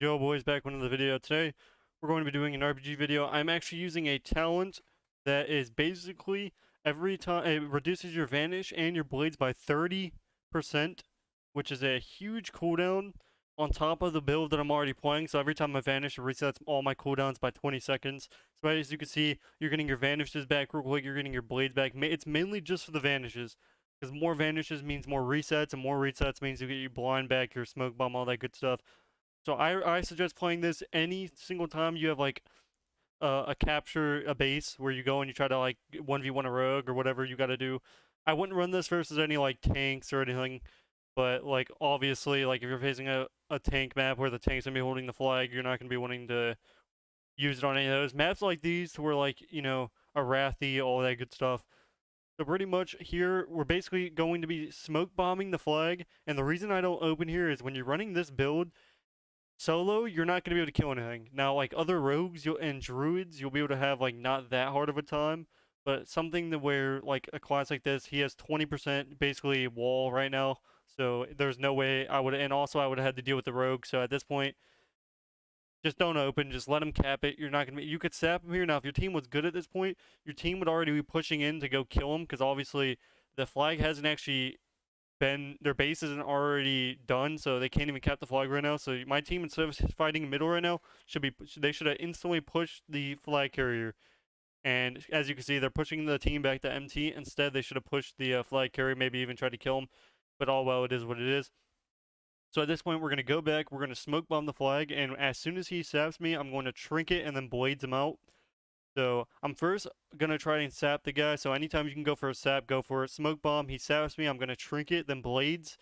Yo boys, back with another video. Today we're going to be doing an RPG video. I'm actually using a talent that is basically every time it reduces your vanish and your blades by 30%, which is a huge cooldown on top of the build that I'm already playing. So every time I vanish, it resets all my cooldowns by 20 seconds. So as you can see, you're getting your vanishes back real quick, you're getting your blades back. It's mainly just for the vanishes, because more vanishes means more resets, and more resets means you get your blind back, your smoke bomb, all that good stuff. So I suggest playing this any single time you have like a capture a base where you go and you try to like 1v1 a rogue or whatever you got to do. I wouldn't run this versus any like tanks or anything, but like obviously like if you're facing a tank map where the tank's gonna be holding the flag, you're not gonna be wanting to use it on any of those maps like these where like a Wrathy, all that good stuff. So pretty much here we're basically going to be smoke bombing the flag, and the reason I don't open here is when you're running this build solo, you're not going to be able to kill anything. Now, like other rogues and druids, you'll be able to have like not that hard of a time. But something that where like a class like this, he has 20% basically wall right now. So there's no way I would, and also I would have had to deal with the rogue. So at this point, just don't open. Just let him cap it. You're not gonna be. You could sap him here. Now, if your team was good at this point, your team would already be pushing in to go kill him because obviously the flag hasn't actually been, their base isn't already done, so they can't even cap the flag right now. So my team, instead of fighting middle right now, they should have instantly pushed the flag carrier. And as you can see, they're pushing the team back to MT. Instead, they should have pushed the flag carrier, maybe even tried to kill him. But all well, it is what it is. So at this point, we're going to go back. We're going to smoke bomb the flag. And as soon as he saps me, I'm going to trinket and then blades him out. So I'm first gonna try and sap the guy. So anytime you can go for a sap, go for it. Smoke bomb, he saps me, I'm gonna trinket, then blades,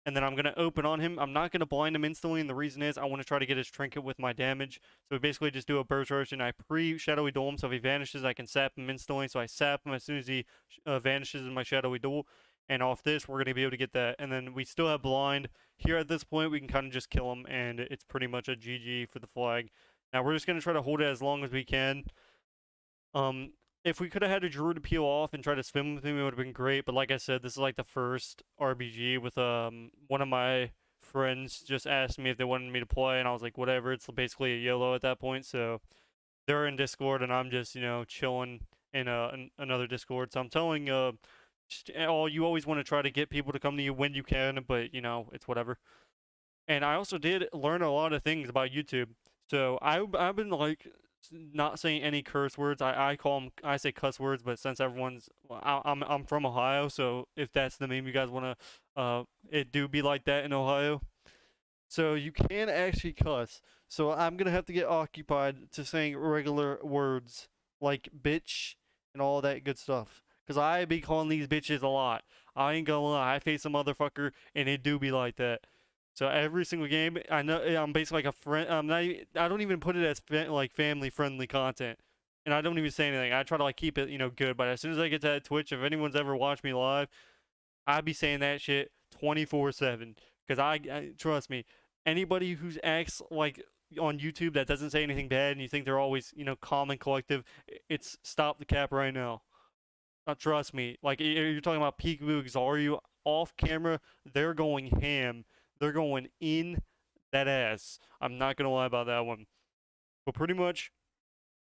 and then I'm gonna open on him. I'm not gonna blind him instantly, and the reason is I want to try to get his trinket with my damage. So we basically just do a burst rush, and I pre-shadowy duel him. So if he vanishes, I can sap him instantly. So I sap him as soon as he vanishes in my shadowy duel. And off this, we're gonna be able to get that. And then we still have blind. Here at this point, we can kind of just kill him, and it's pretty much a GG for the flag. Now we're just gonna try to hold it as long as we can. If we could have had a druid to peel off and try to swim with him, it would have been great. But like I said, this is like the first RBG with one of my friends just asked me if they wanted me to play, and I was like, whatever. It's basically a YOLO at that point. So they're in Discord, and I'm just chilling in another Discord. So I'm telling you always want to try to get people to come to you when you can, but it's whatever. And I also did learn a lot of things about YouTube. So I've been like not saying any curse words. I say cuss words, but since everyone's I'm from Ohio, so if that's the meme you guys want to it do be like that in Ohio. So you can actually cuss. So I'm going to have to get occupied to saying regular words like bitch and all that good stuff, cuz I be calling these bitches a lot. I ain't gonna lie, I face a motherfucker and it do be like that. So every single game, I know I'm basically like a friend. I don't even put it as like family friendly content, and I don't even say anything. I try to like keep it good. But as soon as I get to that Twitch, if anyone's ever watched me live, I'd be saying that shit 24/7. Because I trust me, anybody who acts like on YouTube that doesn't say anything bad, and you think they're always calm and collective, it's stop the cap right now. Trust me. Like you're talking about Peekaboo Xaru off camera, they're going ham. They're going in that ass. I'm not gonna lie about that one. But pretty much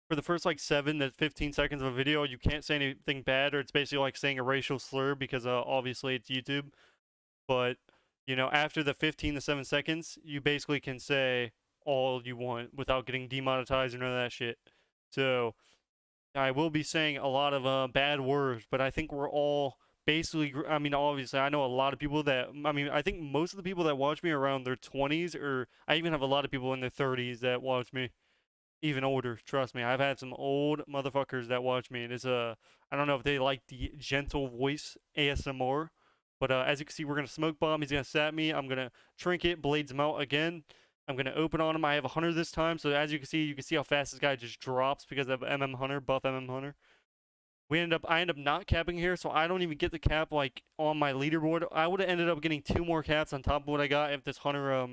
for the first like 7 to 15 seconds of a video, you can't say anything bad, or it's basically like saying a racial slur because obviously it's YouTube. But after the 15 to 7 seconds, you basically can say all you want without getting demonetized or none of that shit. So I will be saying a lot of bad words, but I think we're all basically, I mean, obviously, I know a lot of people that, I mean, I think most of the people that watch me are around their 20s, or I even have a lot of people in their 30s that watch me, even older. Trust me, I've had some old motherfuckers that watch me, and I don't know if they like the gentle voice ASMR, but as you can see, we're gonna smoke bomb. He's gonna sap me. I'm gonna trinket, blades him out again. I'm going to open on him. I have 100 this time, so as you can see how fast this guy just drops because of MM Hunter, buff MM Hunter. I end up not capping here, so I don't even get the cap like on my leaderboard. I would have ended up getting 2 more caps on top of what I got if this Hunter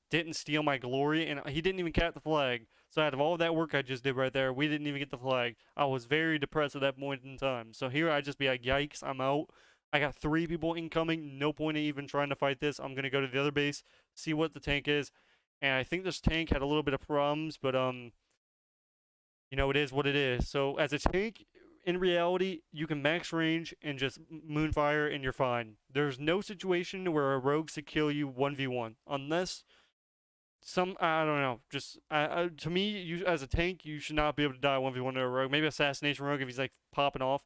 didn't steal my glory, and he didn't even cap the flag. So out of all that work I just did right there, we didn't even get the flag. I was very depressed at that point in time. So here I just be like, yikes, I'm out. I got 3 people incoming. No point in even trying to fight this. I'm going to go to the other base, see what the tank is. and I think this tank had a little bit of problems, but you know, it is what it is. So as a tank, in reality, you can max range and just moonfire and you're fine. There's no situation where a rogue should kill you 1v1 unless some I don't know. Just to me, you as a tank, you should not be able to die 1v1 to a rogue. Maybe assassination rogue if he's like popping off.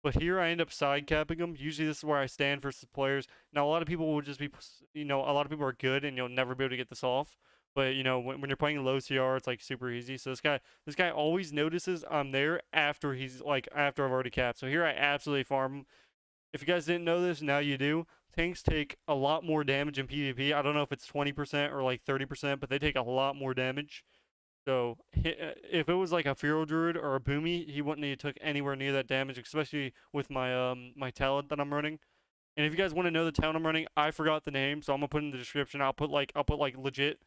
But here I end up side capping him. Usually this is where I stand versus players. Now a lot of people will just be, you know, a lot of people are good and you'll never be able to get this off. But you know when you're playing low CR, it's like super easy. So this guy always notices I'm there after he's like after I've already capped. So here I absolutely farm him. If you guys didn't know this, now you do. Tanks take a lot more damage in PvP. I don't know if it's 20% or like 30%, but they take a lot more damage. So if it was like a Feral Druid or a Boomy, he wouldn't have took anywhere near that damage, especially with my my talent that I'm running. And if you guys want to know the talent I'm running, I forgot the name, so I'm gonna put it in the description. I'll put like legit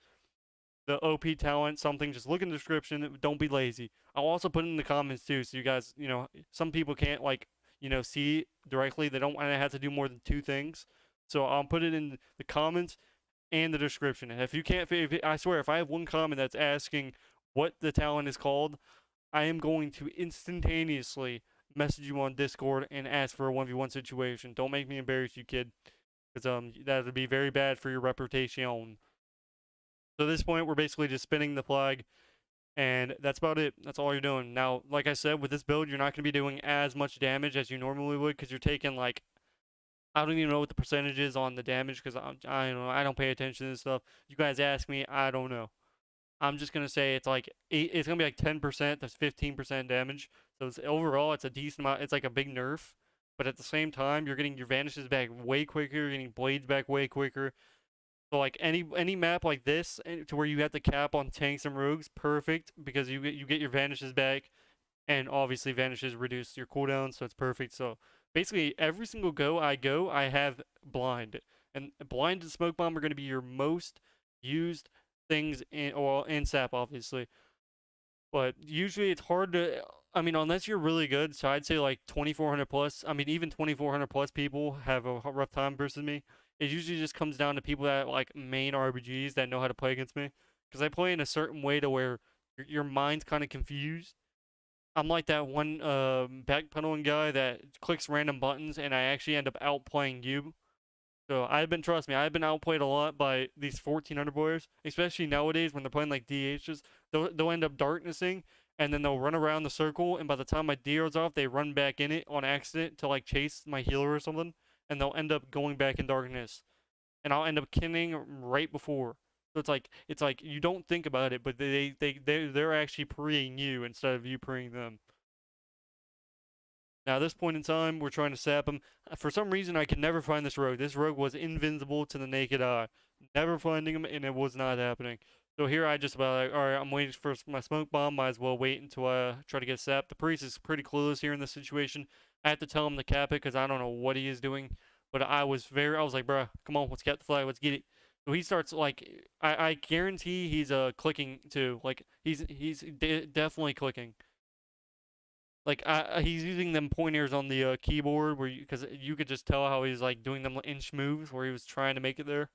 the OP talent something. Just look in the description. Don't be lazy. I'll also put it in the comments too, so you guys, you know, some people can't like you know see directly. They don't want to have to do more than two things. So I'll put it in the comments and the description. And if you can't, I swear, if I have one comment that's asking what the talent is called, I am going to instantaneously message you on Discord and ask for a 1v1 situation. Don't make me embarrass you, kid, because that would be very bad for your reputation. So at this point, we're basically just spinning the flag, and that's about it. That's all you're doing. Now, like I said, with this build, you're not going to be doing as much damage as you normally would because you're taking like I don't even know what the percentage is on the damage because I don't know. I don't pay attention to this stuff. You guys ask me, I don't know. I'm just gonna say it's like it's gonna be like 10%. That's 15% damage. So overall, it's a decent amount. It's like a big nerf, but at the same time, you're getting your vanishes back way quicker. You're getting blades back way quicker. So like any map like this, to where you have to cap on tanks and rogues, perfect because you get your vanishes back and obviously vanishes reduce your cooldown, so it's perfect. So basically, every single go, I have blind, and blind and smoke bomb are going to be your most used things in SAP, obviously. But usually, it's hard to. I mean, unless you're really good, so I'd say like 2400 plus. I mean, even 2400 plus people have a rough time versus me. It usually just comes down to people that like main RBGs that know how to play against me, because I play in a certain way to where your mind's kind of confused. I'm like that one backpedaling guy that clicks random buttons, and I actually end up outplaying you. So trust me, I've been outplayed a lot by these 1400 players, especially nowadays when they're playing like DHs. They'll end up darknessing, and then they'll run around the circle, and by the time my DR's off, they run back in it on accident to like chase my healer or something, and they'll end up going back in darkness, and I'll end up killing right before. So it's like you don't think about it, but they're actually preing you instead of you preing them. Now, at this point in time, we're trying to sap him. For some reason, I could never find this rogue. This rogue was invincible to the naked eye. Never finding him, and it was not happening. So here I just about like, all right, I'm waiting for my smoke bomb. Might as well wait until I try to get sapped. The priest is pretty clueless here in this situation. I have to tell him to cap it because I don't know what he is doing. But I was like, bruh, come on, let's cap the flag, let's get it. So he starts like, I guarantee he's clicking too. Like he's definitely clicking. Like he's using them pointers on the keyboard where because you could just tell how he's like doing them inch moves where he was trying to make it there.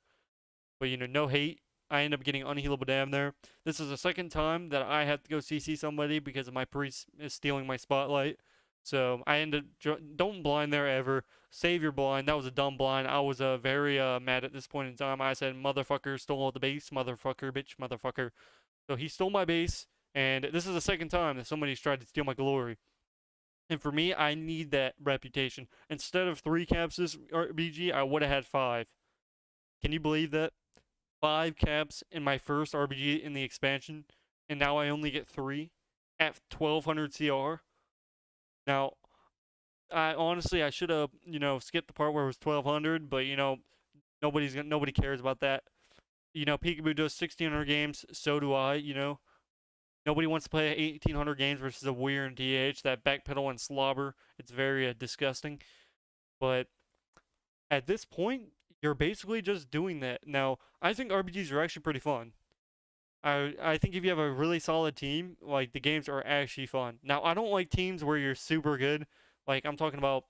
But you know, no hate. I end up getting unhealable dam there. This is the second time that I have to go CC somebody because of my priest is stealing my spotlight. So I end up don't blind there ever. Save your blind. That was a dumb blind. I was very mad at this point in time. I said, "Motherfucker stole the base, motherfucker, bitch, motherfucker." So he stole my base, and this is the second time that somebody's tried to steal my glory. And for me, I need that reputation. Instead of 3 caps this RBG, I would have had 5. Can you believe that? 5 caps in my first RBG in the expansion, and now I only get 3 at 1200 CR. Now, I should have skipped the part where it was 1200, but nobody cares about that. Peekaboo does 1600 games, so do I. Nobody wants to play 1800 games versus a Weir and DH, that backpedal and slobber. It's very disgusting. But at this point, you're basically just doing that. Now, I think RPGs are actually pretty fun. I think if you have a really solid team, like the games are actually fun. Now, I don't like teams where you're super good. Like I'm talking about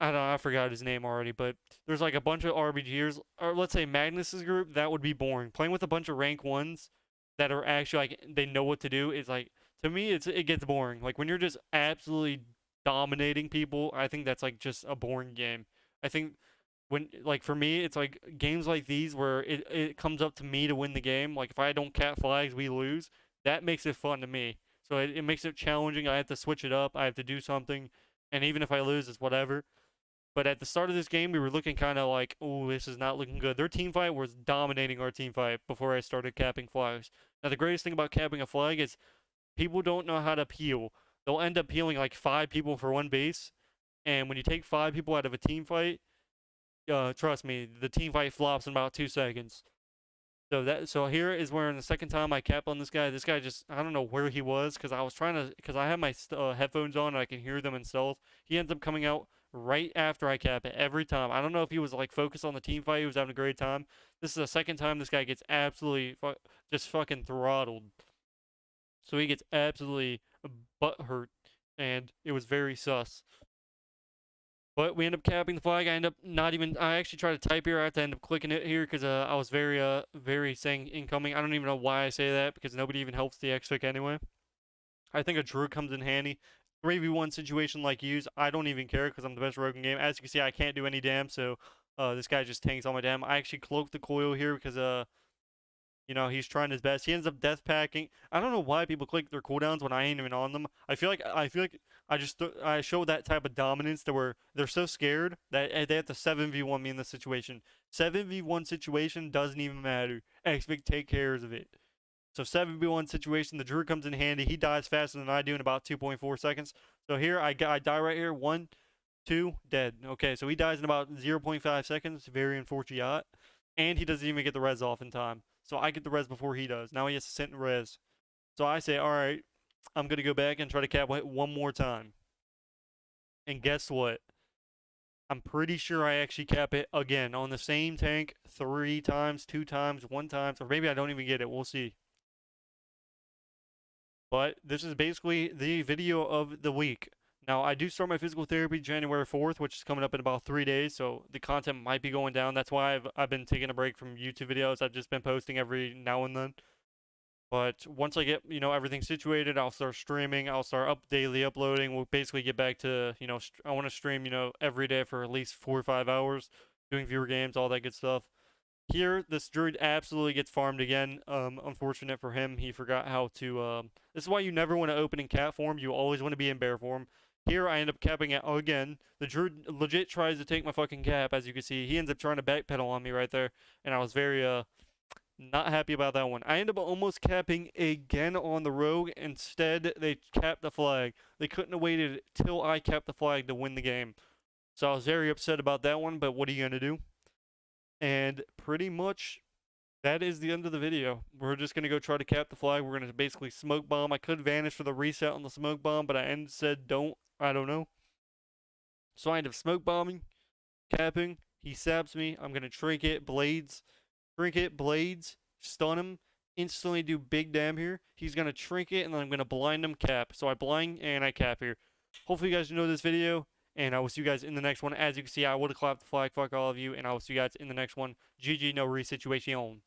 I don't know, I forgot his name already, but there's like a bunch of RBGers, or let's say Magnus's group, that would be boring. Playing with a bunch of rank ones that are actually like they know what to do is like, to me it gets boring. Like when you're just absolutely dominating people, I think that's like just a boring game. I think when like for me it's like games like these where it comes up to me to win the game. Like if I don't cap flags, we lose. That makes it fun to me. So it makes it challenging. I have to switch it up. I have to do something. And even if I lose, it's whatever. But at the start of this game, we were looking kind of like, oh, this is not looking good. Their team fight was dominating our team fight before I started capping flags. Now, the greatest thing about capping a flag is people don't know how to peel. They'll end up peeling like 5 people for one base. And when you take 5 people out of a team fight, trust me, the team fight flops in about 2 seconds. So here is where in the second time I cap on this guy just I don't know where he was because I have my headphones on and I can hear them in stealth. He ends up coming out right after I cap it every time. I don't know if he was like focused on the team fight. He was having a great time. This is the second time this guy gets absolutely just fucking throttled. So he gets absolutely butt hurt, and it was very sus. But we end up capping the flag. I end up not even. I actually try to type here. I have to end up clicking it here because I was very saying incoming. I don't even know why I say that because nobody even helps the X-Fic anyway. I think a druid comes in handy. 3v1 situation like use, I don't even care because I'm the best rogue in game. As you can see, I can't do any damage, so this guy just tanks all my damage. I actually cloaked the coil here because you know, he's trying his best. He ends up death packing. I don't know why people click their cooldowns when I ain't even on them. I feel like I show that type of dominance to where they're so scared that they have to 7v1 me in this situation. 7v1 situation doesn't even matter. Xvic take cares of it. So 7v1 situation, the druid comes in handy. He dies faster than I do in about 2.4 seconds. So here I die right here. 1, 2, dead. Okay, so he dies in about 0.5 seconds. Very unfortunate. And he doesn't even get the res off in time. So I get the res before he does. Now he has to sit in res. So I say, alright, I'm going to go back and try to cap it one more time. And guess what? I'm pretty sure I actually cap it again on the same tank 3 times, 2 times, 1 time. Or maybe I don't even get it. We'll see. But this is basically the video of the week. Now, I do start my physical therapy January 4th, which is coming up in about 3 days, so the content might be going down. That's why I've been taking a break from YouTube videos. I've just been posting every now and then. But once I get, you know, everything situated, I'll start streaming. I'll start daily uploading. We'll basically get back to, you know, I want to stream, you know, every day for at least 4 or 5 hours, doing viewer games, all that good stuff. Here, this druid absolutely gets farmed again. Unfortunate for him, he forgot how to. This is why you never want to open in cat form. You always want to be in bear form. Here, I end up capping it again. The druid legit tries to take my fucking cap, as you can see. He ends up trying to backpedal on me right there, and I was very not happy about that one. I end up almost capping again on the rogue. Instead, they capped the flag. They couldn't have waited till I capped the flag to win the game. So I was very upset about that one. But what are you gonna do? And pretty much that is the end of the video. We're just going to go try to cap the flag. We're going to basically smoke bomb. I could vanish for the reset on the smoke bomb, but I said don't. I don't know. So I end up smoke bombing, capping. He saps me. I'm going to trinket blades. Trinket blades. Stun him. Instantly do big damn here. He's going to trinket, and then I'm going to blind him, cap. So I blind and I cap here. Hopefully you guys enjoyed this video. And I will see you guys in the next one. As you can see, I would have clapped the flag. Fuck all of you. And I will see you guys in the next one. GG, no resituation.